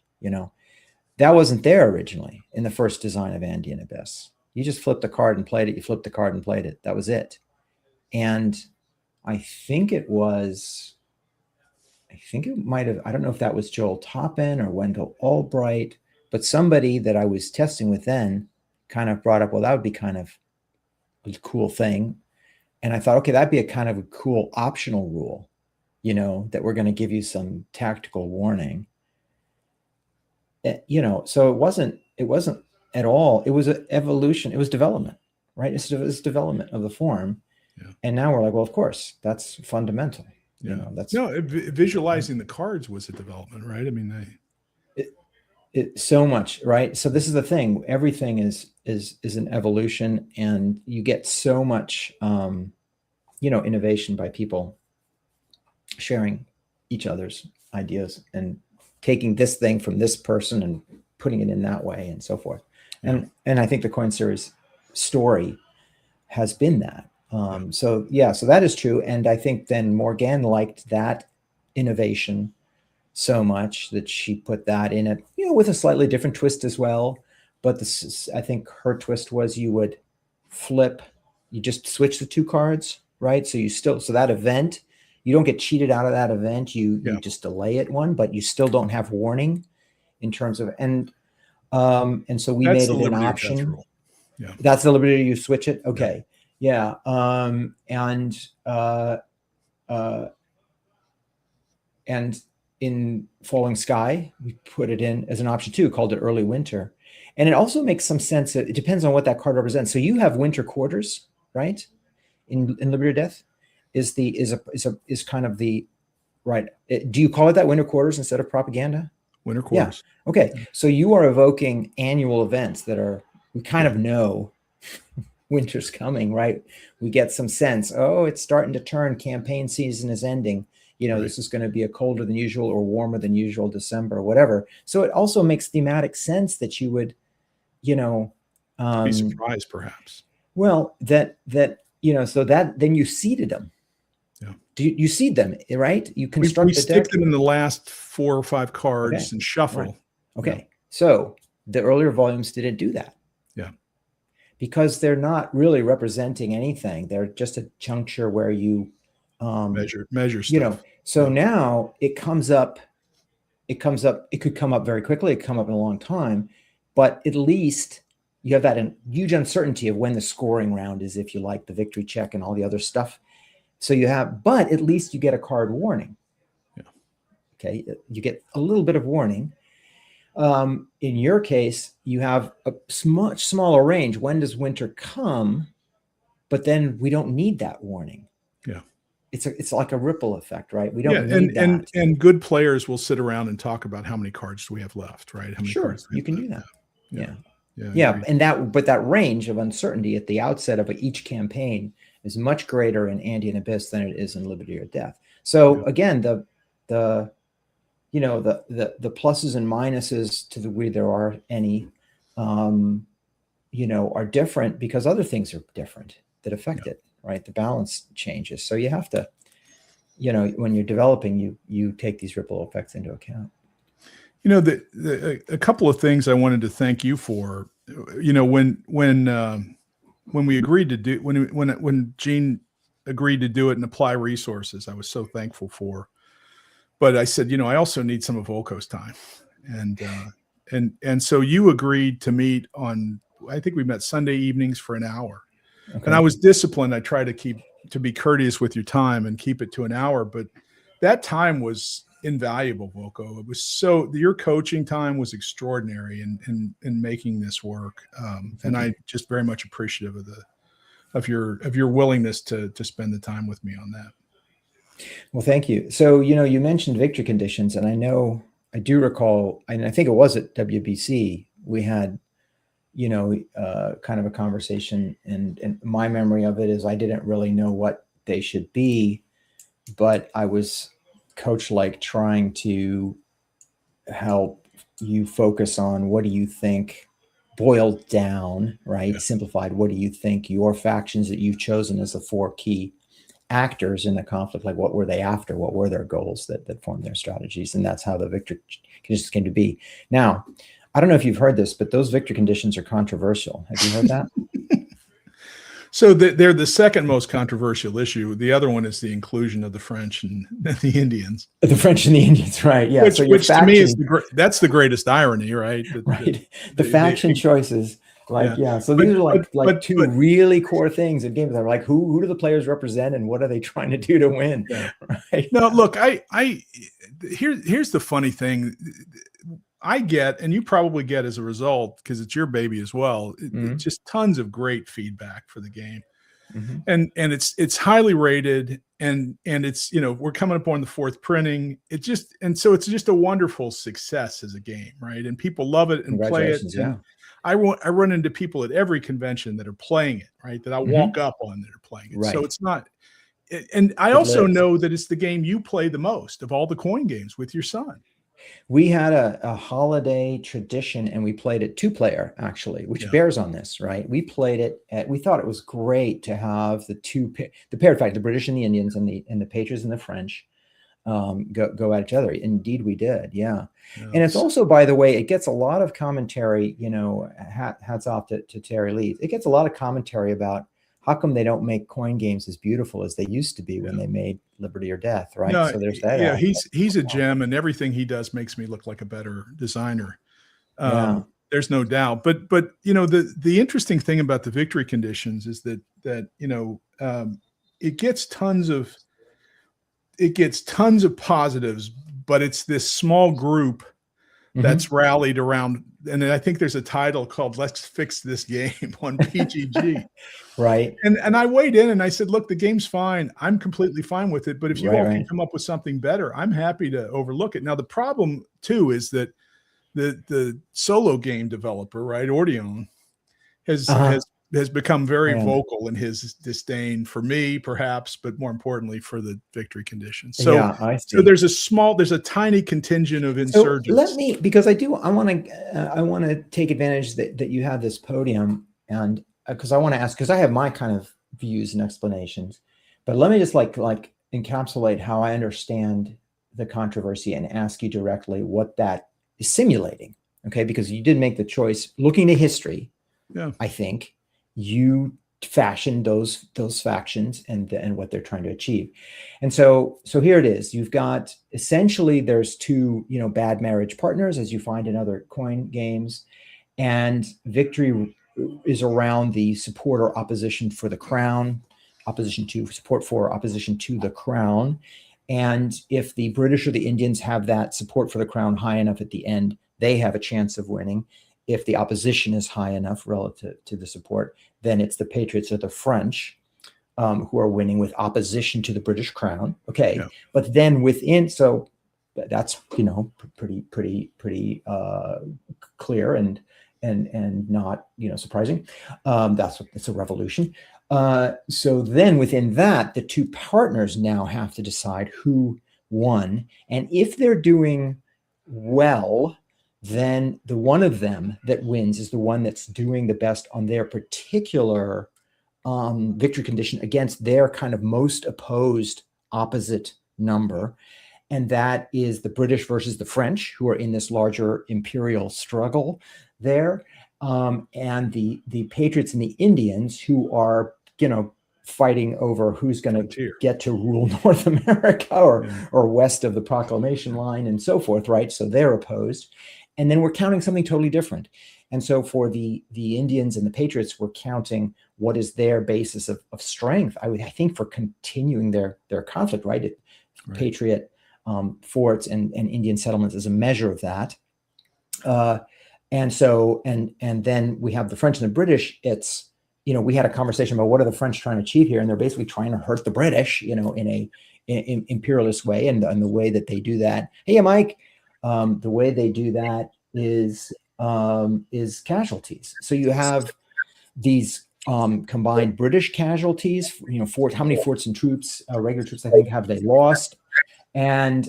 That wasn't there originally in the first design of Andean Abyss. You just flipped a card and played it. You flipped the card and played it. That was it. And I think it might have, I don't know if that was Joel Toppin or Wendell Albright, but somebody that I was testing with then kind of brought up, well, that would be kind of a cool thing. And I thought, okay, that'd be a kind of a cool optional rule, that we're going to give you some tactical warning. So it wasn't at all. It was an evolution. It was development, right? It was development of the form. Yeah. And now we're like, well, of course, that's fundamental. Yeah. Visualizing the cards was a development, right? I mean, it so much, right? So this is the thing. Everything is an evolution, and you get so much, innovation by people sharing each other's ideas and taking this thing from this person and putting it in that way and so forth. Yeah. And I think the coin series story has been that. So that is true. And I think then Morgane liked that innovation so much that she put that in it, with a slightly different twist as well. But I think her twist was you just switch the two cards, right? So that event, you don't get cheated out of that event. You just delay it one, but you still don't have warning in terms of, and so we made it an option. Yeah. That's the liberty you switch it. Okay. Yeah. And in Falling Sky, we put it in as an option too, called it Early Winter. And it also makes some sense that it depends on what that card represents. So you have winter quarters, right? In Liberty or Death is kind of the right. Do you call it that, winter quarters, instead of propaganda? Winter quarters. Yeah. Okay. So you are evoking annual events we kind of know winter's coming, right? We get some sense. Oh, it's starting to turn. Campaign season is ending. Right. This is going to be a colder than usual or warmer than usual December or whatever. So it also makes thematic sense that you would, be surprised perhaps. Well, so that then you seeded them. Yeah. You seed them, right? You construct we stick them in the last 4 or 5 cards and shuffle. Right. Okay. Yeah. So the earlier volumes didn't do that. Yeah. Because they're not really representing anything. They're just a juncture where you measure stuff. So now it comes up. It could come up very quickly. It could come up in a long time, but at least you have that huge uncertainty of when the scoring round is, if you like, the victory check and all the other stuff. But at least you get a card warning. Yeah. Okay. You get a little bit of warning. In your case, you have a much smaller range. When does winter come? But then we don't need that warning. Yeah. It's like a ripple effect, right? We don't need that. And good players will sit around and talk about how many cards do we have left, right? How many cards you can do that. Yeah. Yeah. And that range of uncertainty at the outset of each campaign is much greater in Andean Abyss than it is in Liberty or Death. So again, the pluses and minuses, to the degree there are any, are different because other things are different that affect it, right? The balance changes. So you have to, when you're developing, you take these ripple effects into account. A couple of things I wanted to thank you for. When we agreed to do when Gene agreed to do it and apply resources, I was so thankful for. But I said, I also need some of Volko's time, and so you agreed to meet on. I think we met Sunday evenings for an hour, Okay. and I was disciplined. I tried to be courteous with your time and keep it to an hour, but that time was invaluable, Volko. It was your coaching time was extraordinary in making this work, and I just very much appreciative of your willingness to spend the time with me on that. Well, thank you. So, you mentioned victory conditions, and I do recall, and I think it was at WBC, we had, kind of a conversation, and my memory of it is I didn't really know what they should be, but I was coach-like trying to help you focus on what do you think, boiled down, right? Simplified, what do you think your factions that you've chosen as the 4 key actors in the conflict, like what were they after, what were their goals that formed their strategies, and that's how the victory conditions came to be. Now, I don't know if you've heard this, but those victory conditions are controversial. Have you heard that? So they're the second most controversial issue. The other one is the inclusion of the French and the Indians. The French and the Indians, right? Yeah. Which to me is that's the greatest irony, right? The faction choices. So these are like two really core things in games. They're like, who do the players represent, and what are they trying to do to win? Yeah. Right? No, look, here's the funny thing. I get, and you probably get as a result, because it's your baby as well. It's just tons of great feedback for the game, and it's highly rated, and it's we're coming up on the 4th printing. So it's just a wonderful success as a game, right? And people love it and play it. Yeah. I run into people at every convention that are playing it, right? That I walk up on that are playing it. Right. So it's not, and I also know that it's the game you play the most of all the coin games with your son. We had a holiday tradition, and we played it 2-player actually, which bears on this, right? We played it we thought it was great to have the paired fact, the British and the Indians and the Patriots and the French go at each other. Indeed, we did. Yeah. Yes. And it's also, by the way, it gets a lot of commentary, hats off to Terry Lee. It gets a lot of commentary about how come they don't make coin games as beautiful as they used to be when they made Liberty or Death, right? No, so there's that. Yeah, he's a gem, and everything he does makes me look like a better designer. There's no doubt. But the interesting thing about the victory conditions is that it gets tons of positives, but it's this small group that's rallied around. And I think there's a title called "Let's Fix This Game" on PGG. Right. And I weighed in and I said, look, the game's fine. I'm completely fine with it. But if you all can come up with something better, I'm happy to overlook it. Now, the problem too is that the solo game developer, right, Ordeon, has become very vocal in his disdain for me, perhaps, but more importantly for the victory conditions. So, so there's a tiny contingent of insurgents. So let me, because I want to take advantage that you have this podium, and because I want to ask, because I have my kind of views and explanations, but let me just like encapsulate how I understand the controversy and ask you directly what that is simulating. Okay, because you did make the choice looking to history. Yeah, I think you fashioned those factions and what they're trying to achieve. And so here it is. You've got essentially there's 2, bad marriage partners, as you find in other coin games, and victory is around the support or opposition for the crown, opposition to the crown. And if the British or the Indians have that support for the crown high enough at the end, they have a chance of winning. If the opposition is high enough relative to the support, then it's the Patriots or the French who are winning with opposition to the British crown. Okay. Yeah. But then within, so that's, pretty clear and not, surprising. It's a revolution. So then within that, the 2 partners now have to decide who won. And if they're doing well, then the one of them that wins is the one that's doing the best on their particular victory condition against their kind of most opposed opposite number. And that is the British versus the French, who are in this larger imperial struggle there. And the Patriots and the Indians, who are, fighting over who's going to get to rule North America or west of the Proclamation Line and so forth, right? So they're opposed. And then we're counting something totally different. And so for the Indians and the Patriots, we're counting what is their basis of strength, I think, for continuing their conflict, right? Patriot forts and Indian settlements as a measure of that. And then we have the French and the British. It's, we had a conversation about what are the French trying to achieve here, and they're basically trying to hurt the British, in a imperialist way, and the way that they do that. Hey, Mike, the way they do that is casualties. So you have these combined British casualties. How many forts and troops, regular troops, I think, have they lost, and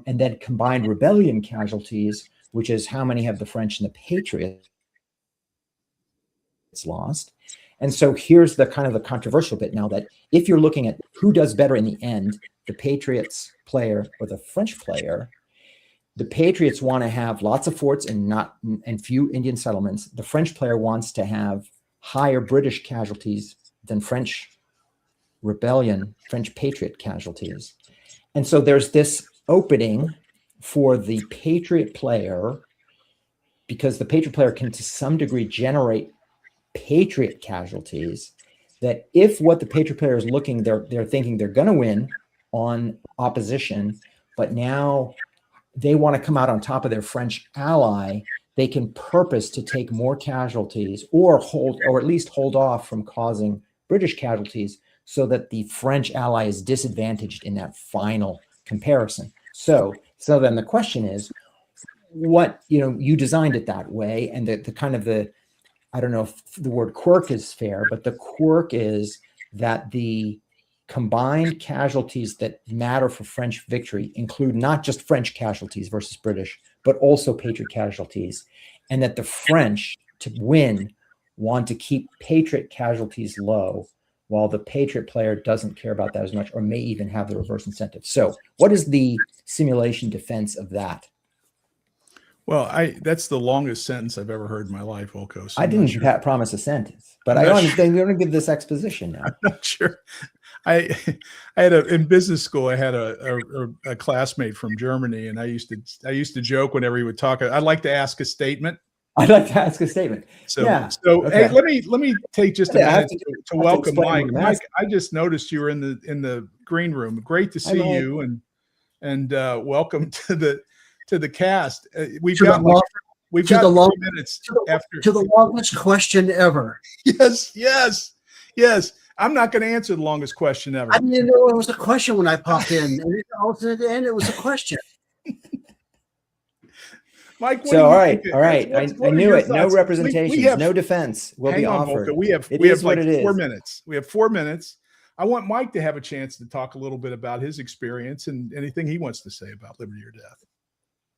then combined rebellion casualties, which is how many have the French and the Patriots lost. And so here's the kind of the controversial bit now, that if you're looking at who does better in the end, the Patriots player or the French player, the Patriots want to have lots of forts and few Indian settlements. The French player wants to have higher British casualties than French Patriot casualties. And so there's this opening for the Patriot player, because the Patriot player can to some degree generate Patriot casualties, that if what the Patriot player is looking, they're thinking they're going to win on opposition, but now they want to come out on top of their French ally, they can purpose to take more casualties or at least hold off from causing British casualties, so that the French ally is disadvantaged in that final comparison. So then the question is, what, you designed it that way, and the kind of I don't know if the word quirk is fair, but the quirk is that the combined casualties that matter for French victory include not just French casualties versus British, but also Patriot casualties, and that the French, to win, want to keep Patriot casualties low, while the Patriot player doesn't care about that as much, or may even have the reverse incentive. So what is the simulation defense of that? Well, that's the longest sentence I've ever heard in my life, Volko. So I didn't promise a sentence, but I understand you're going to give this exposition now. I'm not sure. I had in business school, I had a classmate from Germany, and I used to joke whenever he would talk, I'd like to ask a statement. I'd like to ask a statement. So, yeah. Okay. Hey, let me take just a minute to welcome Mike. Mike, I just noticed you were in the green room. Great to see you, and welcome to the cast. We've got 3 minutes after the longest question ever. Yes. I'm not going to answer the longest question ever. I didn't know it was a question when I popped in, and all at the end it was a question. Mike, all right. I knew it. No representations, no defense will be offered. Volko. We have 4 minutes. We have 4 minutes. I want Mike to have a chance to talk a little bit about his experience and anything he wants to say about liberty or death.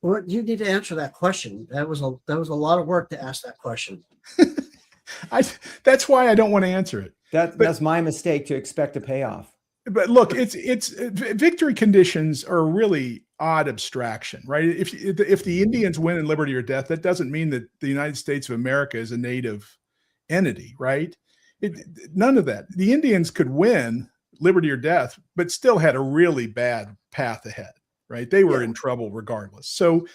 Well, you need to answer that question. That was a lot of work to ask that question. That's why I don't want to answer it. That's my mistake, to expect a payoff. But look, it's victory conditions are a really odd abstraction, right? If the Indians win in liberty or death, that doesn't mean that the United States of America is a native entity, right? None of that. The Indians could win liberty or death, but still had a really bad path ahead, right? They were in trouble regardless. So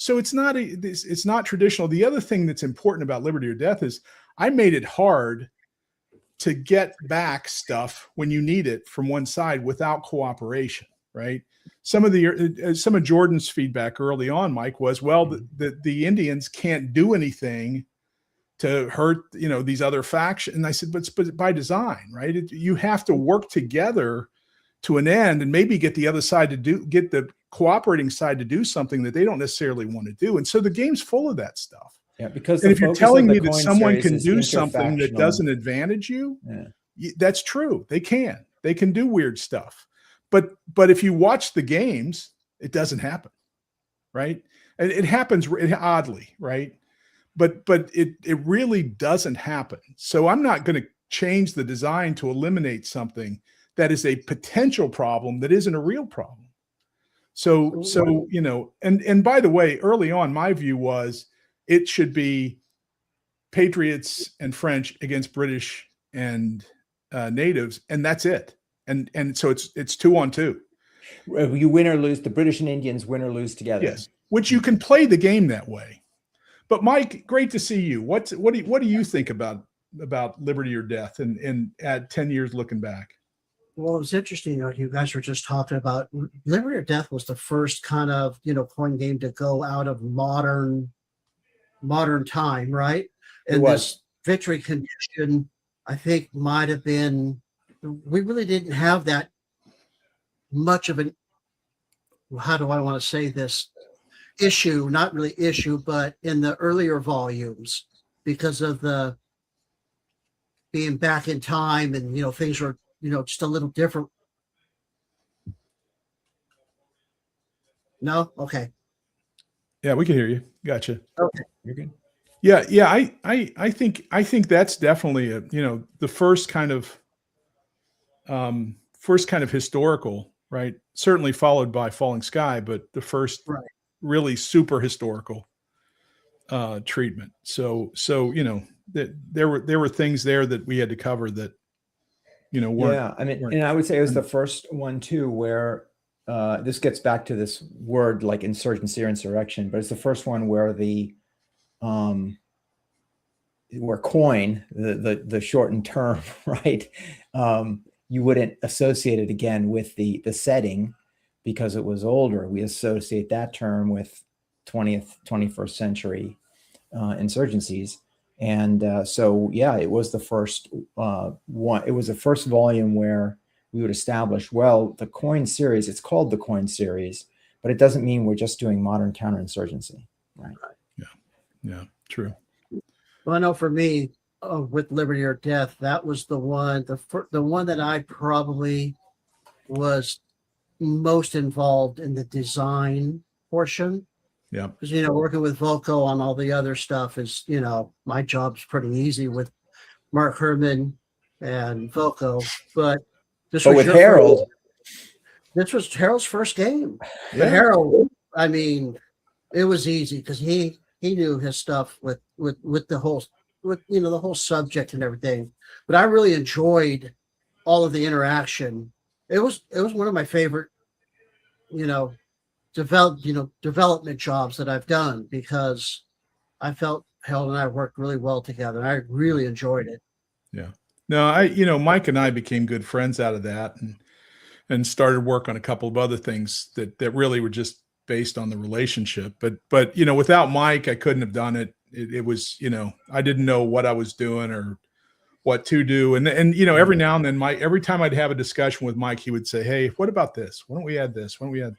it's not traditional. The other thing that's important about liberty or death is I made it hard to get back stuff when you need it from one side without cooperation, right? Some of Jordan's feedback early on, Mike, was, well, the Indians can't do anything to hurt, these other factions. And I said, but by design, right? You have to work together to an end, and maybe get the other side get the cooperating side to do something that they don't necessarily want to do. And so the game's full of that stuff. Yeah, because if you're telling me that someone can do something that doesn't advantage you, that's true. They can do weird stuff. But if you watch the games, it doesn't happen, right? And it happens oddly, right? But it really doesn't happen. So I'm not going to change the design to eliminate something that is a potential problem that isn't a real problem. So you know, and by the way, early on, my view was it should be Patriots and French against British and natives, and that's it. And so it's 2-on-2. You win or lose. The British and Indians win or lose together. Yes, which you can play the game that way. But Mike, great to see you. What do you think about Liberty or Death and at 10 years looking back? Well, it was interesting. You guys were just talking about Liberty or Death was the first kind of coin game to go out of modern time, right? And this victory condition, I think, might have been. We really didn't have that much of an. How do I want to say this? Issue, not really issue, but in the earlier volumes, because of the being back in time, and things were just a little different. No, okay. Yeah, we can hear you. Gotcha. Okay, You're good. Yeah. I think that's definitely the first kind of historical, right? Certainly followed by Falling Sky, but the first really super historical treatment. So that there were things there that we had to cover that weren't. Yeah, I mean, and I would say it was the first one too where this gets back to this word like insurgency or insurrection, but it's the first one where the where coin, the shortened term, right? You wouldn't associate it again with the setting because it was older. We associate that term with 20th, 21st century insurgencies. And so, yeah, it was the first one. It was the first volume where we would establish, well, the coin series, it's called the coin series, but it doesn't mean we're just doing modern counterinsurgency, right? Yeah, true. Well, I know for me, with Liberty or Death, that was the one, the one that I probably was most involved in the design portion. Yeah. Because, working with Volko on all the other stuff is, my job's pretty easy with Mark Herman and Volko. But with Harold, this was Harold's first game. Yeah. But Harold, I mean, it was easy because he knew his stuff with the whole, the whole subject and everything. But I really enjoyed all of the interaction. It was one of my favorite, development jobs that I've done because I felt Harold and I worked really well together. I really enjoyed it. Yeah. No, Mike and I became good friends out of that and started work on a couple of other things that really were just based on the relationship. But without Mike, I couldn't have done it. It was, I didn't know what I was doing or what to do. And every now and then every time I'd have a discussion with Mike, he would say, "Hey, what about this? Why don't we add this? Why don't we add?"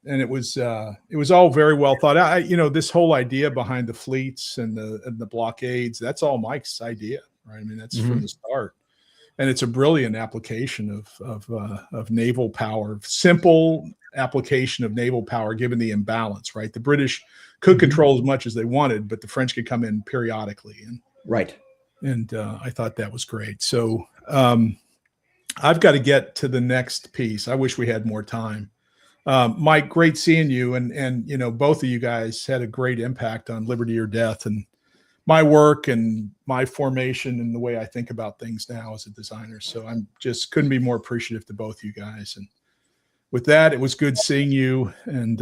And it was all very well thought out. This whole idea behind the fleets and the blockades, that's all Mike's idea, right? I mean, that's from the start. And it's a brilliant application of naval power, simple application of naval power, given the imbalance, right? The British could control as much as they wanted, but the French could come in periodically. And I thought that was great. So I've got to get to the next piece. I wish we had more time. Mike, great seeing you. And both of you guys had a great impact on Liberty or Death and my work and my formation and the way I think about things now as a designer. So I'm just couldn't be more appreciative to both you guys. And with that, it was good seeing you, and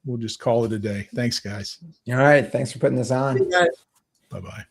we'll just call it a day. Thanks, guys. All right. Thanks for putting this on. Bye-bye.